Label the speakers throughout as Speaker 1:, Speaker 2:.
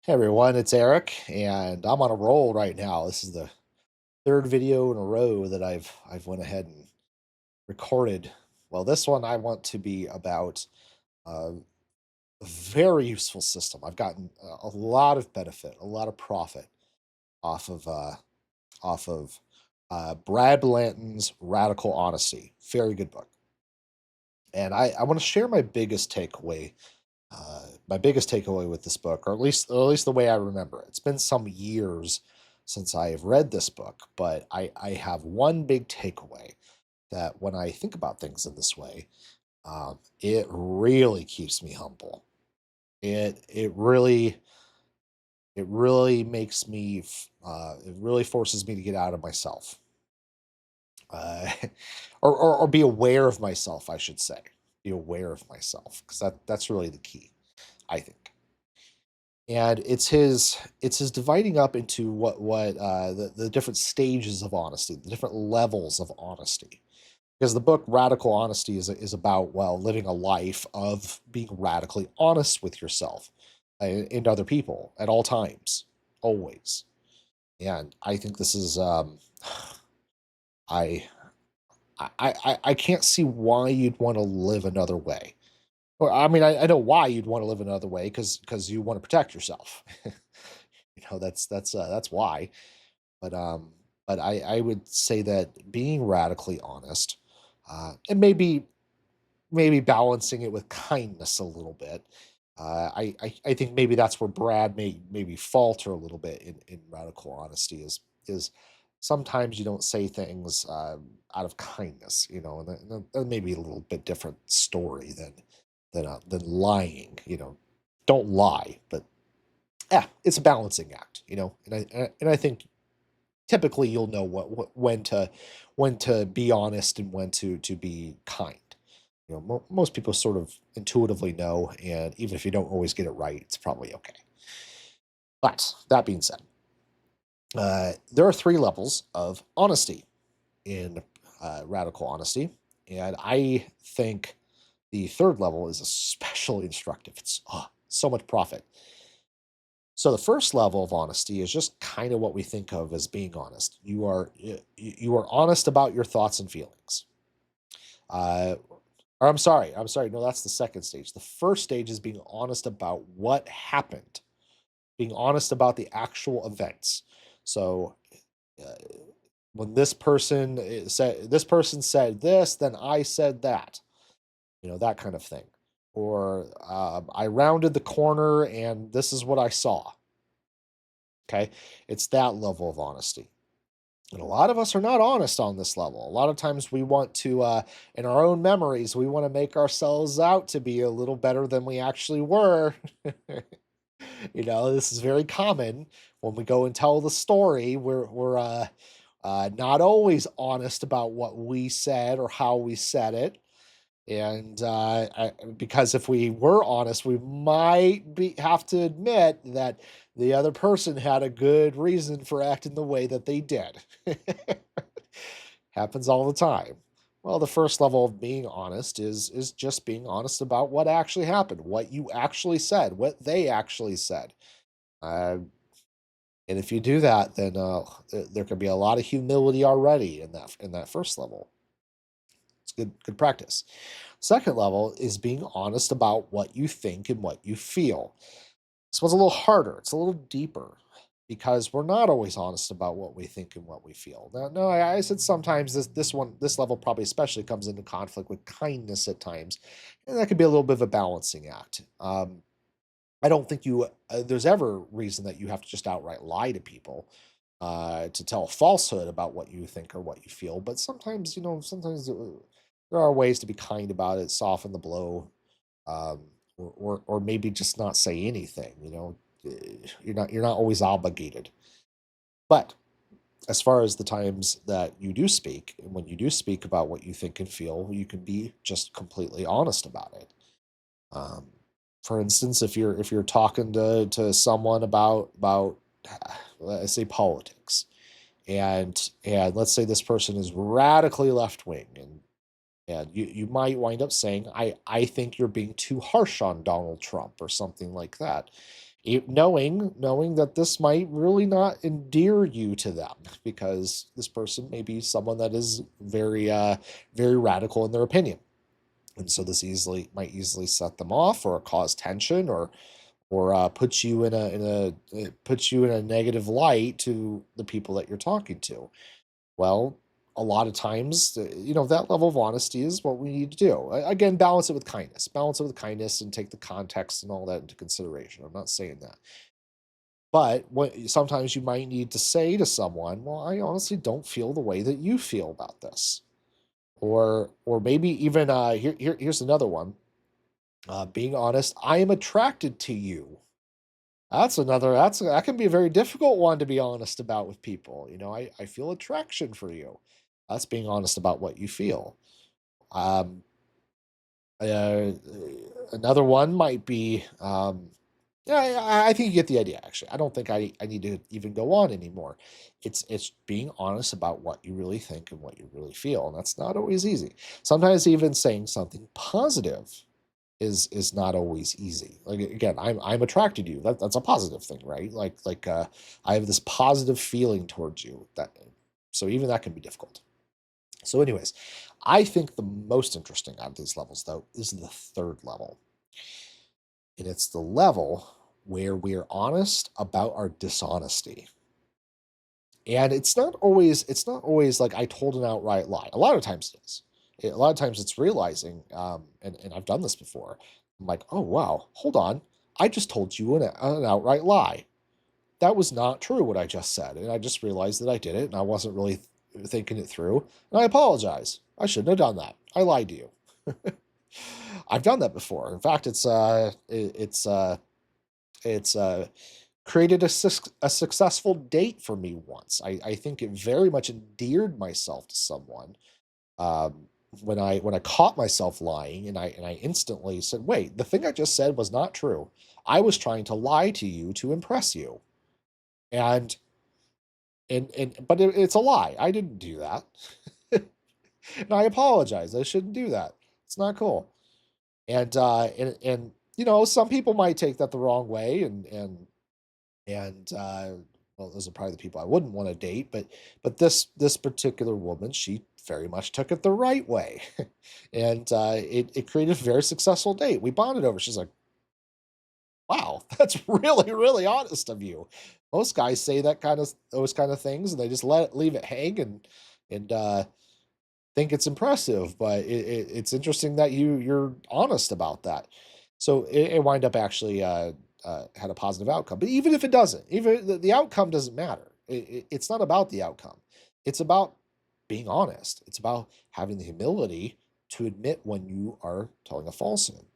Speaker 1: Hey everyone, it's Eric, and I'm on a roll right now. This is the third video in a row that I've went ahead and recorded. Well, this one I want to be about uh, a very useful system. I've gotten a lot of benefit, a lot of profit off of Brad Blanton's Radical Honesty. Very good book, and I want to share my biggest takeaway. My biggest takeaway with this book, or at least the way I remember it. It's been some years since I have read this book, but I have one big takeaway that when I think about things in this way, it really keeps me humble. It really makes me it really forces me to get out of myself, uh, or be aware of myself, I should say. Be aware of myself because that's really the key, I think. And it's his dividing up into the different stages of honesty, the different levels of honesty. Because the book Radical Honesty is about, well, living a life of being radically honest with yourself and other people at all times, always. And I think this is I I can't see why you'd want to live another way. Well, I mean, I know why you'd want to live another way because you want to protect yourself. That's why. But I would say that being radically honest, and maybe balancing it with kindness a little bit. I think maybe that's where Brad may maybe falter a little bit in radical honesty is sometimes you don't say things out of kindness, and that may be a little bit different story than lying. Don't lie, but yeah, it's a balancing act, and I think typically you'll know what when to be honest and when to be kind. Most people sort of intuitively know, and even if you don't always get it right, it's probably okay. But that being said, there are three levels of honesty in radical honesty, and I think the third level is especially instructive. It's so much profit. So the first level of honesty is just kind of what we think of as being honest. You are honest about your thoughts and feelings. Uh, or I'm sorry. No, that's the second stage. The first stage is being honest about what happened, being honest about the actual events. So uh, when this person said this, then I said that. That kind of thing. Or I rounded the corner and this is what I saw. Okay, it's that level of honesty. And a lot of us are not honest on this level. A lot of times we want to, in our own memories, we want to make ourselves out to be a little better than we actually were. This is very common when we go and tell the story. We're not always honest about what we said or how we said it. And because if we were honest, we might have to admit that the other person had a good reason for acting the way that they did. Happens all the time. Well, the first level of being honest is just being honest about what actually happened, what you actually said, what they actually said. Uh, and if you do that, then there can be a lot of humility already in that first level. It's good practice. Second level is being honest about what you think and what you feel. This one's a little harder. It's a little deeper because we're not always honest about what we think and what we feel. Now, no, I said sometimes this level probably especially comes into conflict with kindness at times, and that could be a little bit of a balancing act. I don't think there's ever reason that you have to just outright lie to people to tell a falsehood about what you think or what you feel. But sometimes there are ways to be kind about it, soften the blow, or maybe just not say anything. You're not always obligated. But as far as the times that you do speak, and when you do speak about what you think and feel, you can be just completely honest about it. Um, for instance, if you're talking to someone about let's say politics, and let's say this person is radically left wing, and you might wind up saying, I think you're being too harsh on Donald Trump or something like that. Knowing that this might really not endear you to them, because this person may be someone that is very radical in their opinion, and so this might easily set them off or cause tension, or puts you puts you in a negative light to the people that you're talking to. Well, a lot of times, that level of honesty is what we need to do. Again, balance it with kindness. Balance it with kindness and take the context and all that into consideration. I'm not saying that. But sometimes you might need to say to someone, "Well, I honestly don't feel the way that you feel about this." Or maybe even here's another one. Being honest, I am attracted to you. That can be a very difficult one to be honest about with people. I feel attraction for you. That's being honest about what you feel. Um, uh, Another one might be, yeah, I think you get the idea. Actually, I don't think I need to even go on anymore. It's being honest about what you really think and what you really feel, and that's not always easy. Sometimes even saying something positive is not always easy. Like, again, I'm attracted to you. That's a positive thing, right? Like I have this positive feeling towards you. So even that can be difficult. So, anyways, I think the most interesting out of these levels, though, is the third level, and it's the level where we're honest about our dishonesty. And it's not always like I told an outright lie. A lot of times it is. A lot of times it's realizing, and I've done this before. I'm like, oh wow, hold on, I just told you an outright lie. That was not true what I just said, and I just realized that I did it, and I wasn't really thinking it through, and I apologize. I shouldn't have done that. I lied to you. I've done that before. In fact, it's created a successful date for me once. I think it very much endeared myself to someone, um, when I caught myself lying, and I instantly said, "Wait, the thing I just said was not true. I was trying to lie to you to impress you." And but it's a lie. I didn't do that. And I apologize. I shouldn't do that. It's not cool. And some people might take that the wrong way, and well, those are probably the people I wouldn't want to date, but this particular woman, she very much took it the right way. And it created a very successful date. We bonded over. She's like, wow, that's really honest of you. Most guys say those kind of things, and they just leave it hang, and think it's impressive, but it's interesting that you're honest about that. So it wind up actually had a positive outcome. But even if it doesn't, even the outcome doesn't matter. It's not about the outcome. It's about being honest. It's about having the humility to admit when you are telling a falsehood.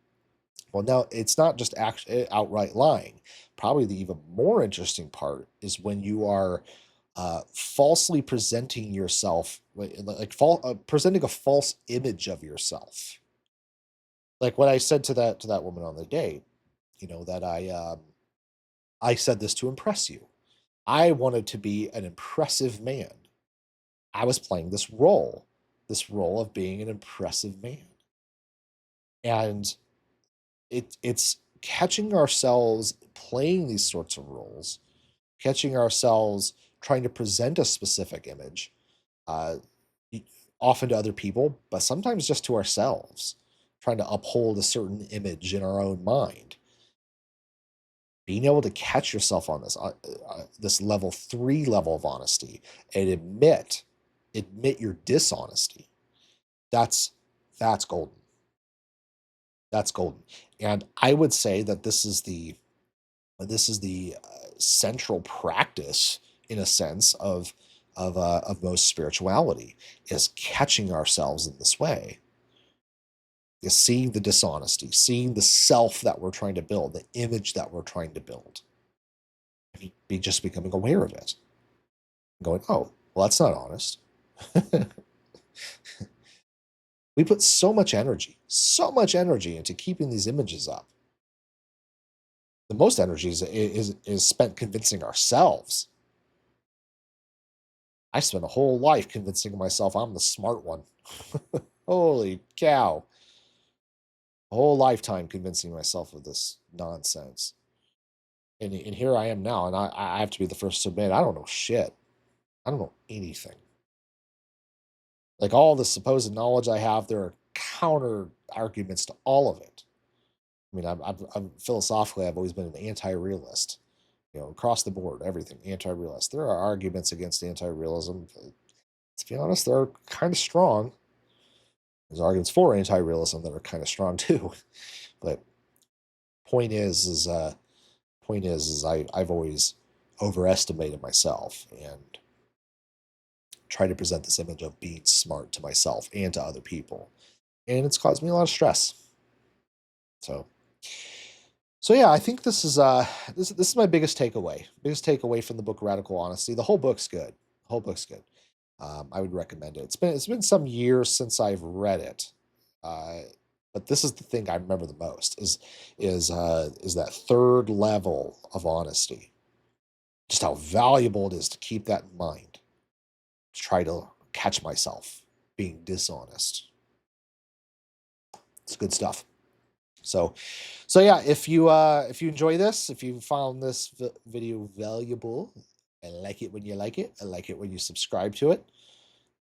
Speaker 1: Well, now it's not just outright lying. Probably the even more interesting part is when you are falsely presenting yourself, presenting a false image of yourself. Like what I said to that woman on the date, that I said this to impress you. I wanted to be an impressive man. I was playing this role of being an impressive man, and it's catching ourselves playing these sorts of roles, catching ourselves trying to present a specific image, uh, often to other people, but sometimes just to ourselves, trying to uphold a certain image in our own mind. Being able to catch yourself on this level 3 level of honesty, and admit your dishonesty. That's that's golden. That's golden. And I would say that this is the central practice, in a sense, of most spirituality, is catching ourselves in this way, is seeing the dishonesty, seeing the self that we're trying to build, the image that we're trying to build, be just becoming aware of it, going, oh, well, that's not honest. We put so much energy into keeping these images up. The most energy is spent convincing ourselves. I spent a whole life convincing myself I'm the smart one. Holy cow. A whole lifetime convincing myself of this nonsense. And here I am now, and I have to be the first to admit I don't know shit. I don't know anything. Like all the supposed knowledge I have, there are counter arguments to all of it. I mean, I'm philosophically, I've always been an anti-realist. You know, across the board, everything anti-realist. There are arguments against anti-realism. To be honest, they're kind of strong. There's arguments for anti-realism that are kind of strong too. But point is I've always overestimated myself and tried to present this image of being smart to myself and to other people, and it's caused me a lot of stress. So, so yeah, I think this is my biggest takeaway. Biggest takeaway from the book Radical Honesty. The whole book's good. The whole book's good. I would recommend it. It's been some years since I've read it, uh, but this is the thing I remember the most is that third level of honesty. Just how valuable it is to keep that in mind. To try to catch myself being dishonest. It's good stuff. So, so yeah, if you enjoy this, if you found this video valuable, I like it when you like it. I like it when you subscribe to it.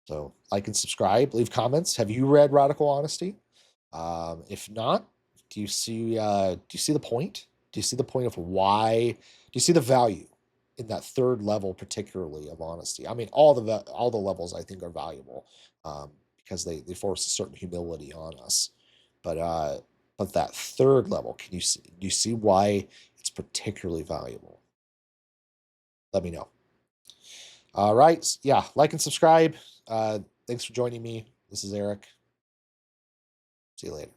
Speaker 1: So like and subscribe, leave comments. Have you read Radical Honesty? If not, do you see the point? Do you see the point of why? Do you see the value in that third level, particularly of honesty? I mean, all the levels I think are valuable because they force a certain humility on us. But that third level, do you see why it's particularly valuable? Let me know. All right, yeah, like and subscribe. Thanks for joining me. This is Eric. See you later.